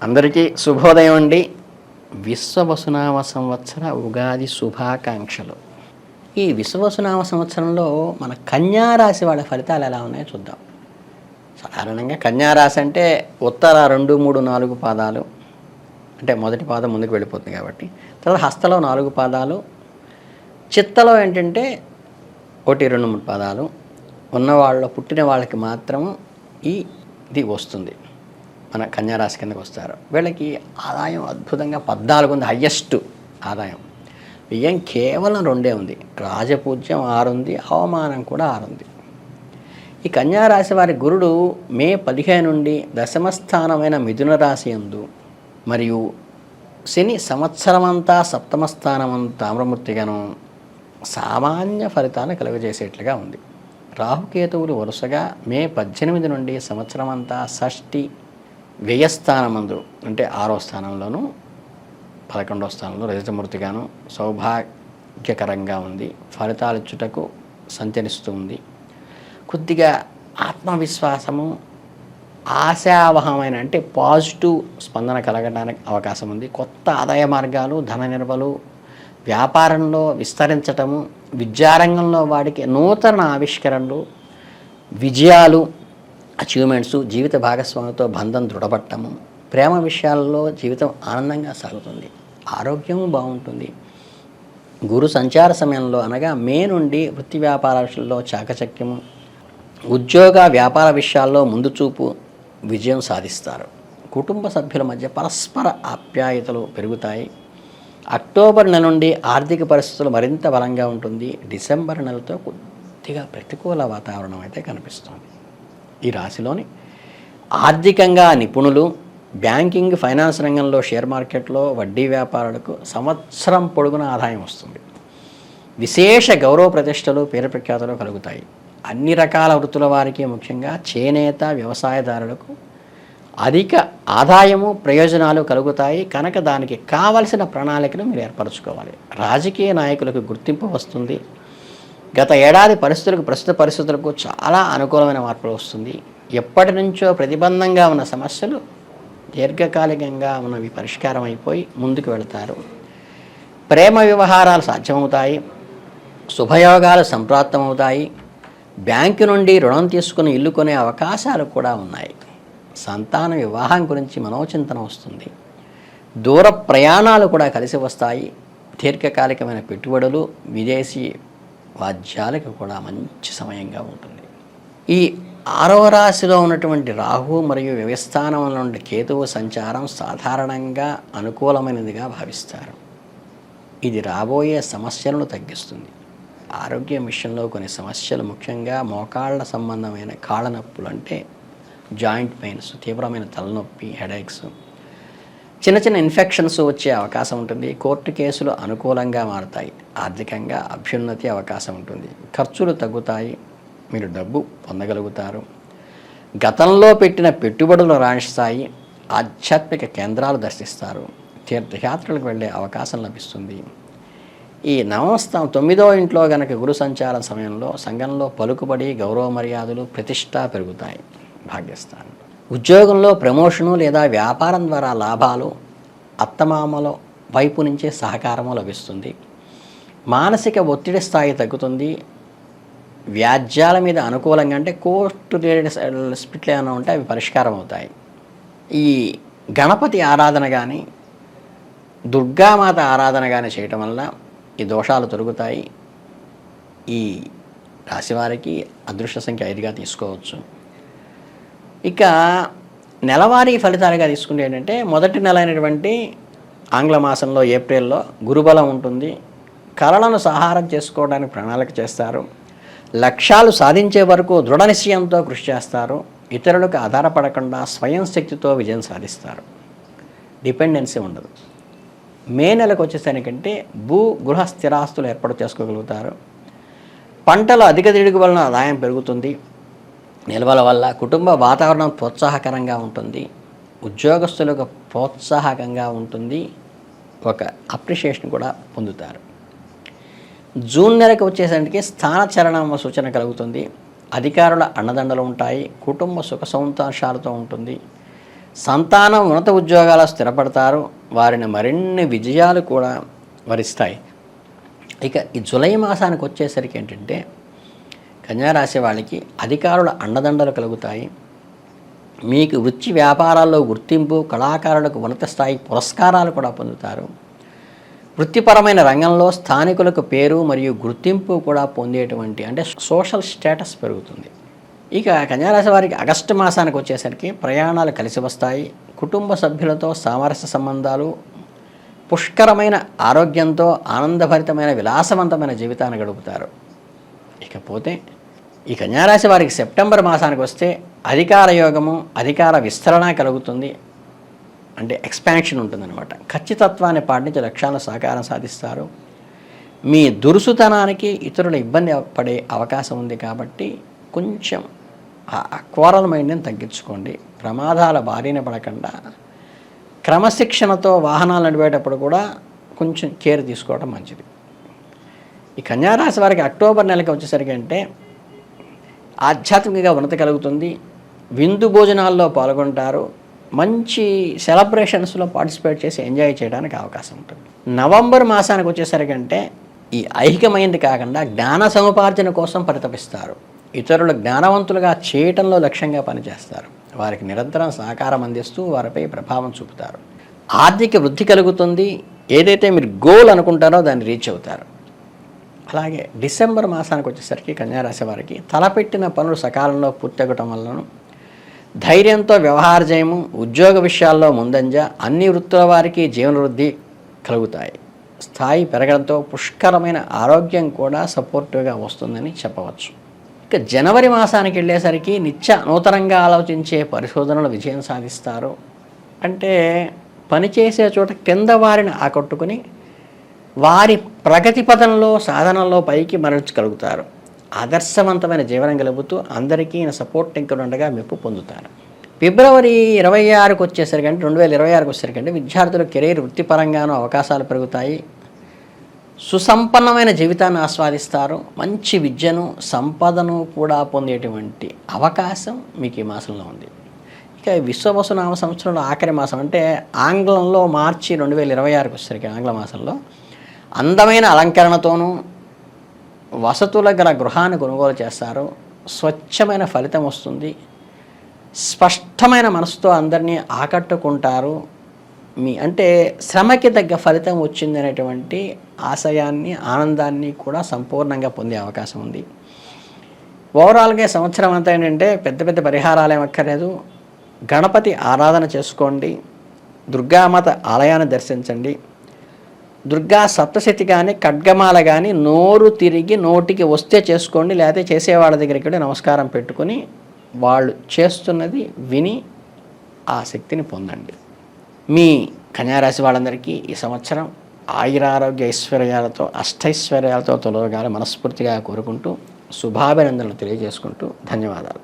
అందరికీ శుభోదయం అండి. విశ్వవసునామ సంవత్సర ఉగాది శుభాకాంక్షలు. ఈ విశ్వవసునామ సంవత్సరంలో మన కన్యా రాశి వాళ్ళ ఫలితాలు ఎలా ఉన్నాయో చూద్దాం. సాధారణంగా కన్యా రాశి అంటే ఉత్తర 2, 3, 4 పాదాలు, అంటే మొదటి పాదం ముందుకు వెళ్ళిపోతుంది కాబట్టి. తర్వాత హస్తలో 4 పాదాలు, చిత్తలో ఏంటంటే 1, 2, 3 పాదాలు ఉన్నవాళ్ళు, పుట్టిన వాళ్ళకి మాత్రం ఇది వస్తుంది. మన కన్యారాశి కిందకు వస్తారు. వీళ్ళకి ఆదాయం అద్భుతంగా 14 ఉంది, హయ్యెస్ట్ ఆదాయం. వ్యయం కేవలం 2 ఉంది. రాజపూజ్యం 6 ఉంది, అవమానం కూడా 6 ఉంది. ఈ కన్యారాశి వారి గురుడు మే 15 నుండి దశమస్థానమైన మిథున రాశి యందు, మరియు శని సంవత్సరమంతా సప్తమ స్థానమంతా తామ్రమూర్తిగాను సామాన్య ఫలితాలను కలుగజేసేట్లుగా ఉంది. రాహుకేతువులు వరుసగా మే 18 నుండి సంవత్సరం అంతా షష్ఠి వ్యయస్థానమందు, అంటే 6వ స్థానంలోను 11వ స్థానంలో రజతమూర్తిగాను సౌభాగ్యకరంగా ఉంది. ఫలితాలు ఇచ్చుటకు సంచరిస్తూ ఉంది. కొద్దిగా ఆత్మవిశ్వాసము, ఆశావహమైన అంటే పాజిటివ్ స్పందన కలగడానికి అవకాశం ఉంది. కొత్త ఆదాయ మార్గాలు, ధన నిల్వలు, వ్యాపారంలో విస్తరించటము, విద్యారంగంలో వాడికి నూతన ఆవిష్కరణలు, విజయాలు, అచీవ్మెంట్స్, జీవిత భాగస్వామితో బంధం దృఢపడటము, ప్రేమ విషయాల్లో జీవితం ఆనందంగా సాగుతుంది. ఆరోగ్యము బాగుంటుంది. గురు సంచార సమయంలో అనగా మే నుండి వృత్తి వ్యాపార విషయాల్లో చాకచక్యము, ఉద్యోగ వ్యాపార విషయాల్లో ముందు చూపు, విజయం సాధిస్తారు. కుటుంబ సభ్యుల మధ్య పరస్పర ఆప్యాయతలు పెరుగుతాయి. అక్టోబర్ నెల నుండి ఆర్థిక పరిస్థితులు మరింత బలంగా ఉంటుంది. డిసెంబర్ నెలతో కొద్దిగా ప్రతికూల వాతావరణం అయితే కనిపిస్తుంది. ఈ రాశిలోని ఆర్థికంగా నిపుణులు, బ్యాంకింగ్, ఫైనాన్స్ రంగంలో, షేర్ మార్కెట్లో, వడ్డీ వ్యాపారులకు సంవత్సరం పొడుగున ఆదాయం వస్తుంది. విశేష గౌరవ ప్రతిష్టలు, పేరు ప్రఖ్యాతులు కలుగుతాయి. అన్ని రకాల వృత్తుల వారికి, ముఖ్యంగా చేనేత వ్యవసాయదారులకు అధిక ఆదాయము, ప్రయోజనాలు కలుగుతాయి. కనుక దానికి కావలసిన ప్రణాళికను మీరు ఏర్పరచుకోవాలి. రాజకీయ నాయకులకు గుర్తింపు వస్తుంది. గత ఏడాది ప్రస్తుత పరిస్థితులకు చాలా అనుకూలమైన మార్పులు వస్తుంది. ఎప్పటి నుంచో ప్రతిబంధంగా ఉన్న సమస్యలు దీర్ఘకాలికంగా ఉన్నవి పరిష్కారం అయిపోయి ముందుకు వెళతారు. ప్రేమ వ్యవహారాలు సాధ్యమవుతాయి. శుభయోగాలు సంప్రాప్తమవుతాయి. బ్యాంకు నుండి రుణం తీసుకుని ఇల్లు కొనే అవకాశాలు కూడా ఉన్నాయి. సంతాన వివాహం గురించి మనోచింతన వస్తుంది. దూర ప్రయాణాలు కూడా కలిసి వస్తాయి. దీర్ఘకాలికమైన పెట్టుబడులు, విదేశీ వాద్యాలకు కూడా మంచి సమయంగా ఉంటుంది. ఈ 6వ రాశిలో ఉన్నటువంటి రాహు మరియు వ్యయస్థానం నుండి కేతువు సంచారం సాధారణంగా అనుకూలమైనదిగా భావిస్తారు. ఇది రాబోయే సమస్యలను తగ్గిస్తుంది. ఆరోగ్యం విషయంలో కొన్ని సమస్యలు, ముఖ్యంగా మోకాళ్ళ సంబంధమైన కాళ్ళ నొప్పులు, అంటే జాయింట్ పెయిన్స్, తీవ్రమైన తలనొప్పి, హెడేక్స్, చిన్న చిన్న ఇన్ఫెక్షన్స్ వచ్చే అవకాశం ఉంటుంది. కోర్టు కేసులు అనుకూలంగా మారుతాయి. ఆర్థికంగా అభ్యున్నతి అవకాశం ఉంటుంది. ఖర్చులు తగ్గుతాయి. మీరు డబ్బు పొందగలుగుతారు. గతంలో పెట్టిన పెట్టుబడులు రాణిస్తాయి. ఆధ్యాత్మిక కేంద్రాలు దర్శిస్తారు. తీర్థయాత్రలకు వెళ్ళే అవకాశం లభిస్తుంది. ఈ 9వ ఇంట్లో గనక గురు సంచారం సమయంలో సంఘంలో పలుకుబడి, గౌరవ మర్యాదలు, ప్రతిష్ట పెరుగుతాయి. భాగ్యస్థానం. ఉద్యోగంలో ప్రమోషను లేదా వ్యాపారం ద్వారా లాభాలు, అత్తమామల వైపు నుంచే సహకారము లభిస్తుంది. మానసిక ఒత్తిడి స్థాయి తగ్గుతుంది. వ్యాజ్యాల మీద అనుకూలంగా, అంటే కోర్టు రిలేటెడ్ స్పిట్లు ఏమైనా ఉంటే అవి పరిష్కారం అవుతాయి. ఈ గణపతి ఆరాధన కానీ, దుర్గామాత ఆరాధన కానీ చేయటం వల్ల ఈ దోషాలు తొలగుతాయి. ఈ రాశివారికి అదృష్ట సంఖ్య 5గా తీసుకోవచ్చు. ఇక నెలవారీ ఫలితాలుగా తీసుకుంటే ఏంటంటే, మొదటి నెల అయినటువంటి ఆంగ్ల మాసంలో ఏప్రిల్లో గురుబలం ఉంటుంది. కళలను సహారం చేసుకోవడానికి ప్రణాళిక చేస్తారు. లక్ష్యాలు సాధించే వరకు దృఢ నిశ్చయంతో కృషి చేస్తారు. ఇతరులకు ఆధారపడకుండా స్వయం శక్తితో విజయం సాధిస్తారు. డిపెండెన్సీ ఉండదు. మే నెలకు వచ్చేసరికంటే గృహ స్థిరాస్తులు ఏర్పాటు చేసుకోగలుగుతారు. పంటల అధిక దిగుబడి వలన ఆదాయం పెరుగుతుంది. నిల్వల వల్ల కుటుంబ వాతావరణం ప్రోత్సాహకరంగా ఉంటుంది. ఉద్యోగస్తులకు ప్రోత్సాహకంగా ఉంటుంది. ఒక అప్రిషియేషన్ కూడా పొందుతారు. జూన్ నెలకు వచ్చేసరికి స్థానచలనం సూచన కలుగుతుంది. అధికారుల అండదండలు ఉంటాయి. కుటుంబ సుఖ సంతోషాలతో ఉంటుంది. సంతానం ఉన్నత ఉద్యోగాలు స్థిరపడతారు, వారిని మరిన్ని విజయాలు కూడా వరిస్తాయి. ఇక ఈ జూలై మాసానికి వచ్చేసరికి ఏంటంటే కన్యారాశి వాళ్ళకి అధికారుల అండదండలు కలుగుతాయి. మీకు వృత్తి వ్యాపారాల్లో గుర్తింపు, కళాకారులకు ఉన్నత స్థాయి పురస్కారాలు కూడా పొందుతారు. వృత్తిపరమైన రంగంలో స్థానికులకు పేరు మరియు గుర్తింపు కూడా పొందేటువంటి అంటే సోషల్ స్టేటస్ పెరుగుతుంది. ఇక కన్యారాశి వారికి ఆగస్టు మాసానికి వచ్చేసరికి ప్రయాణాలు కలిసి వస్తాయి. కుటుంబ సభ్యులతో సామరస్య సంబంధాలు, పుష్కరమైన ఆరోగ్యంతో ఆనందభరితమైన విలాసవంతమైన జీవితాన్ని గడుపుతారు. ఇకపోతే ఈ కన్యారాశి వారికి సెప్టెంబర్ మాసానికి వస్తే అధికార యోగము, అధికార విస్తరణ కలుగుతుంది. అంటే ఎక్స్పాన్షన్ ఉంటుందన్నమాట. ఖచ్చితత్వాన్ని పాటించి లక్ష్యాలను సాకారం సాధిస్తారు. మీ దురుసుతనానికి ఇతరుల ఇబ్బంది పడే అవకాశం ఉంది కాబట్టి కొంచెం కోరల్ మైండ్ని తగ్గించుకోండి. ప్రమాదాల బారిన పడకుండా క్రమశిక్షణతో వాహనాలు నడిపేటప్పుడు కూడా కొంచెం కేర్ తీసుకోవడం మంచిది. ఈ కన్యారాశి వారికి అక్టోబర్ నెలకి వచ్చేసరికి అంటే ఆధ్యాత్మికంగా ఉన్నతి కలుగుతుంది. విందు భోజనాల్లో పాల్గొంటారు. మంచి సెలబ్రేషన్స్లో పార్టిసిపేట్ చేసి ఎంజాయ్ చేయడానికి అవకాశం ఉంటుంది. నవంబర్ మాసానికి వచ్చేసరికి అంటే ఈ ఐహికమైనది కాకుండా జ్ఞాన సముపార్జన కోసం పరితపిస్తారు. ఇతరులు జ్ఞానవంతులుగా చేయటంలో లక్ష్యంగా పనిచేస్తారు. వారికి నిరంతరం సహకారం అందిస్తూ వారిపై ప్రభావం చూపుతారు. ఆర్థిక వృద్ధి కలుగుతుంది. ఏదైతే మీరు గోల్ అనుకుంటారో దాన్ని రీచ్ అవుతారు. అలాగే డిసెంబర్ మాసానికి వచ్చేసరికి కన్యారాశి వారికి తలపెట్టిన పనులు సకాలంలో పూర్తగటం వలన ధైర్యంతో వ్యవహార జయము, ఉద్యోగ విషయాల్లో ముందంజ, అన్ని వృత్తుల వారికి జీవన వృద్ధి కలుగుతాయి. స్థాయి పెరగడంతో పుష్కరమైన ఆరోగ్యం కూడా సపోర్టివ్గా వస్తుందని చెప్పవచ్చు. ఇక జనవరి మాసానికి వెళ్ళేసరికి నూతనంగా ఆలోచించే పరిశోధనలు విజయం సాధిస్తారు. అంటే పనిచేసే చోట కింద వారిని ఆకట్టుకుని వారి ప్రగతి పదంలో సాధనలో పైకి మరల్చగలుగుతారు. ఆదర్శవంతమైన జీవనం గలుపుతూ అందరికీ సపోర్టింగ్ ఉండగా మెప్పు పొందుతారు. ఫిబ్రవరి 26కి వచ్చేసరికంటే 2026కి వచ్చేసరికంటే విద్యార్థుల కెరీర్ వృత్తిపరంగానూ అవకాశాలు పెరుగుతాయి. సుసంపన్నమైన జీవితాన్ని ఆస్వాదిస్తారు. మంచి విద్యను, సంపదను కూడా పొందేటువంటి అవకాశం మీకు ఈ మాసంలో ఉంది. ఇక విశ్వవసునామ సంవత్సరంలో ఆఖరి మాసం అంటే ఆంగ్లంలో మార్చి 2026కి వచ్చేసరికి ఆంగ్ల మాసంలో అందమైన అలంకరణతోనూ వసతుల గల గృహాన్ని కొనుగోలు చేస్తారు. స్వచ్ఛమైన ఫలితం వస్తుంది. స్పష్టమైన మనసుతో అందరినీ ఆకట్టుకుంటారు. అంటే శ్రమకి తగ్గ ఫలితం వచ్చింది అనేటువంటి ఆశయాన్ని, ఆనందాన్ని కూడా సంపూర్ణంగా పొందే అవకాశం ఉంది. ఓవరాల్గా సంవత్సరం అంతా ఏంటంటే పెద్ద పెద్ద పరిహారాలు ఏమక్కర్లేదు. గణపతి ఆరాధన చేసుకోండి. దుర్గామాత ఆలయాన్ని దర్శించండి. దుర్గా సప్తశతి కానీ ఖడ్గమాల కానీ నోరు తిరిగి నోటికి వస్తే చేసుకోండి. లేకపోతే చేసేవాళ్ళ దగ్గరికి వెళ్ళి నమస్కారం పెట్టుకుని వాళ్ళు చేస్తున్నది విని ఆ శక్తిని పొందండి. మీ కన్యారాశి వాళ్ళందరికీ ఈ సంవత్సరం ఆయురారోగ్య ఐశ్వర్యాలతో, అష్టైశ్వర్యాలతో తొలగాలి మనస్ఫూర్తిగా కోరుకుంటూ శుభాభినందనలు తెలియజేసుకుంటూ ధన్యవాదాలు.